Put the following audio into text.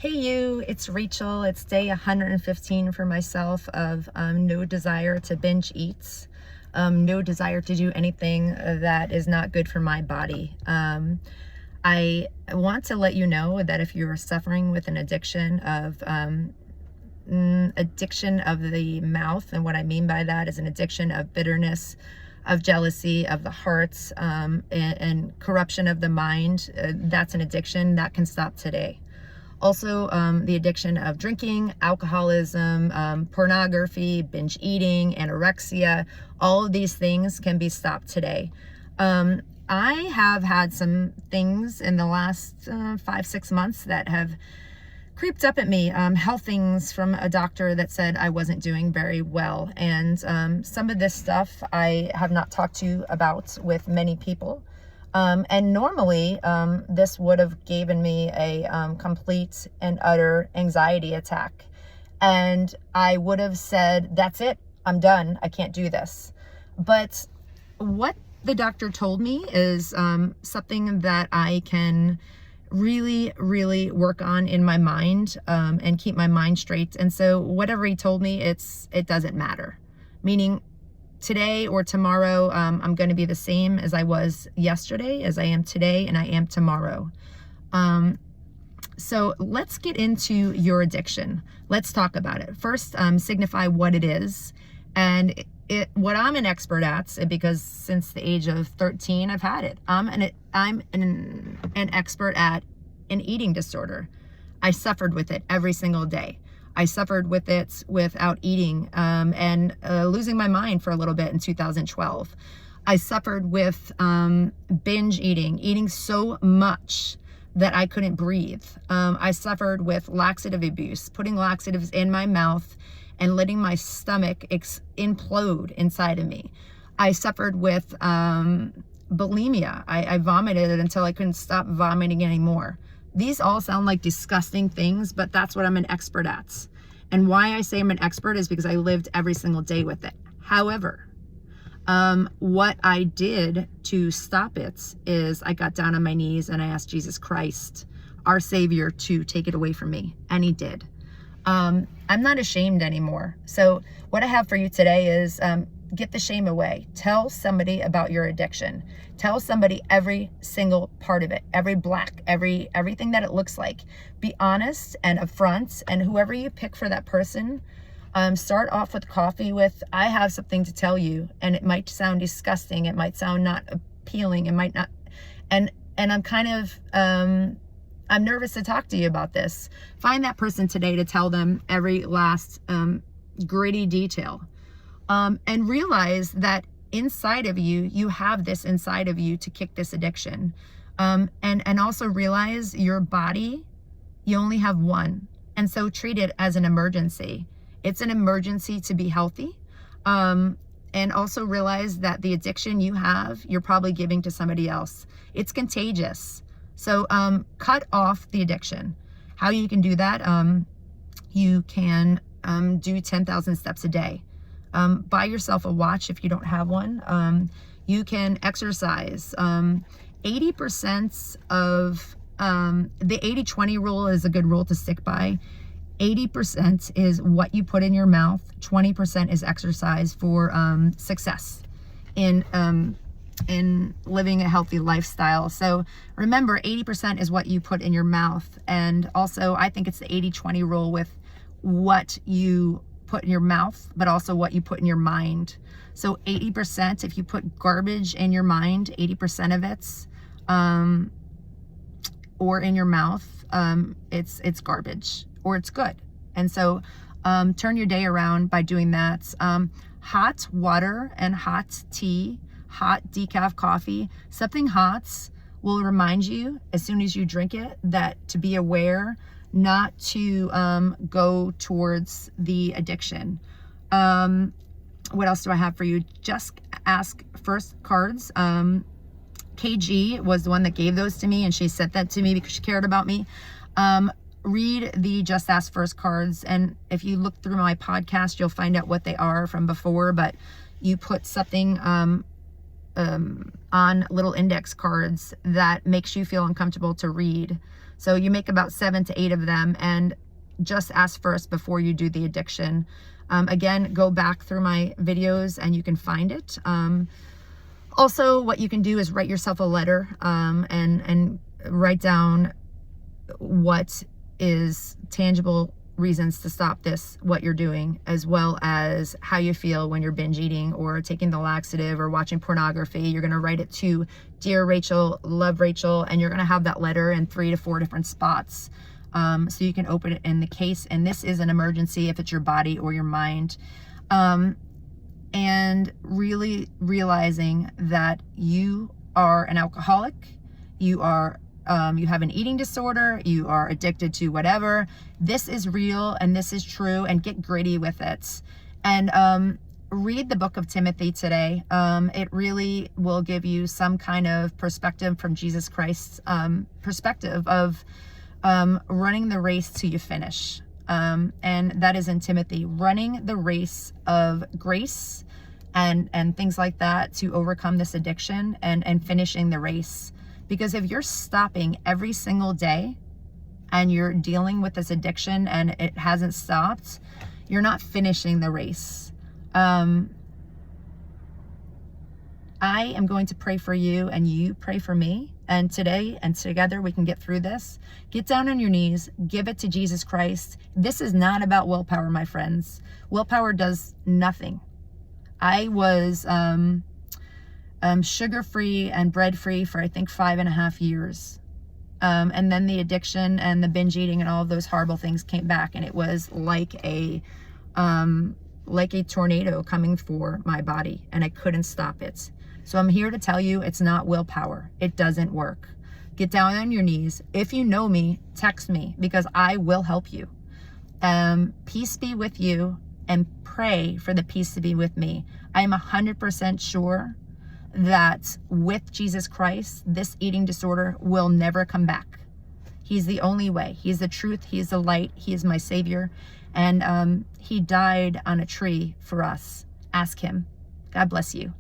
Hey you, it's Rachel. It's day 115 for myself of no desire to binge eat, no desire to do anything that is not good for my body. I want to let you know that if you're suffering with an addiction of the mouth, and what I mean by that is an addiction of bitterness, of jealousy, of the hearts, and corruption of the mind, that's an addiction that can stop today. Also, the addiction of drinking, alcoholism, pornography, binge eating, anorexia, all of these things can be stopped today. I have had some things in the last 5-6 months that have creeped up at me, health things from a doctor that said I wasn't doing very well. And some of this stuff I have not talked to about with many people. And normally, this would have given me a complete and utter anxiety attack. And I would have said, that's it, I'm done, I can't do this. But what the doctor told me is something that I can really, really work on in my mind, and keep my mind straight. And so whatever he told me, it doesn't matter. Meaning, today or tomorrow, I'm going to be the same as I was yesterday, as I am today, and I am tomorrow. So let's get into your addiction. Let's talk about it. First, signify what it is. And what I'm an expert at, because since the age of 13, I've had it. I'm an expert at an eating disorder. I suffered with it every single day. I suffered with it without eating, and losing my mind for a little bit in 2012. I suffered with binge eating so much that I couldn't breathe. I suffered with laxative abuse, putting laxatives in my mouth and letting my stomach implode inside of me. I suffered with bulimia. I vomited until I couldn't stop vomiting anymore. These all sound like disgusting things, but that's what I'm an expert at. And why I say I'm an expert is because I lived every single day with it. However, what I did to stop it is I got down on my knees and I asked Jesus Christ, our Savior, to take it away from me. And he did. I'm not ashamed anymore. So what I have for you today is get the shame away. Tell somebody about your addiction. Tell somebody every single part of it, everything that it looks like. Be honest and upfront, and whoever you pick for that person, start off with coffee with, I have something to tell you, and it might sound disgusting, it might sound not appealing, it might not, and I'm kind of, I'm nervous to talk to you about this. Find that person today to tell them every last gritty detail. And realize that inside of you, you have this inside of you to kick this addiction. And also realize your body, you only have one. And so treat it as an emergency. It's an emergency to be healthy. And also realize that the addiction you have, you're probably giving to somebody else. It's contagious. So cut off the addiction. How you can do that? You can do 10,000 steps a day. Buy yourself a watch if you don't have one. You can exercise. 80% of the 80-20 rule is a good rule to stick by. 80% is what you put in your mouth. 20% is exercise for success in living a healthy lifestyle. So remember, 80% is what you put in your mouth. And also, I think it's the 80-20 rule with what you put in your mouth, but also what you put in your mind. So 80%, if you put garbage in your mind, 80% of it's, or in your mouth, it's garbage, or it's good. And so turn your day around by doing that. Hot water and hot tea, hot decaf coffee, something hot will remind you as soon as you drink it that to be aware, not to go towards the addiction. What else do I have for you? Just Ask First cards. KG was the one that gave those to me, and she sent that to me because she cared about me. Read the Just Ask First cards, and if you look through my podcast, you'll find out what they are from before, but you put something on little index cards that makes you feel uncomfortable to read. So you make about 7 to 8 of them, and just ask first before you do the addiction. Again, go back through my videos and you can find it. Also, what you can do is write yourself a letter, and write down what is tangible reasons to stop this, what you're doing, as well as how you feel when you're binge eating or taking the laxative or watching pornography. You're going to write it to Dear Rachel, Love Rachel, and you're going to have that letter in 3 to 4 different spots. So you can open it in the case, and this is an emergency if it's your body or your mind. And really realizing that you are an alcoholic, you have an eating disorder, you are addicted to whatever. This is real and this is true, and get gritty with it. And read the book of Timothy today. It really will give you some kind of perspective from Jesus Christ's perspective of running the race till you finish. And that is in Timothy, running the race of grace and things like that to overcome this addiction, and finishing the race. Because if you're stopping every single day and you're dealing with this addiction and it hasn't stopped, you're not finishing the race. I am going to pray for you, and you pray for me. And today and together we can get through this. Get down on your knees, give it to Jesus Christ. This is not about willpower, my friends. Willpower does nothing. I was sugar-free and bread-free for I think 5.5 years. And then the addiction and the binge eating and all of those horrible things came back, and it was like a tornado coming for my body, and I couldn't stop it. So I'm here to tell you, it's not willpower. It doesn't work. Get down on your knees. If you know me, text me, because I will help you. Peace be with you, and pray for the peace to be with me. I am 100% sure that with Jesus Christ, this eating disorder will never come back. He's the only way. He's the truth. He's the light. He is my Savior. And he died on a tree for us. Ask him. God bless you.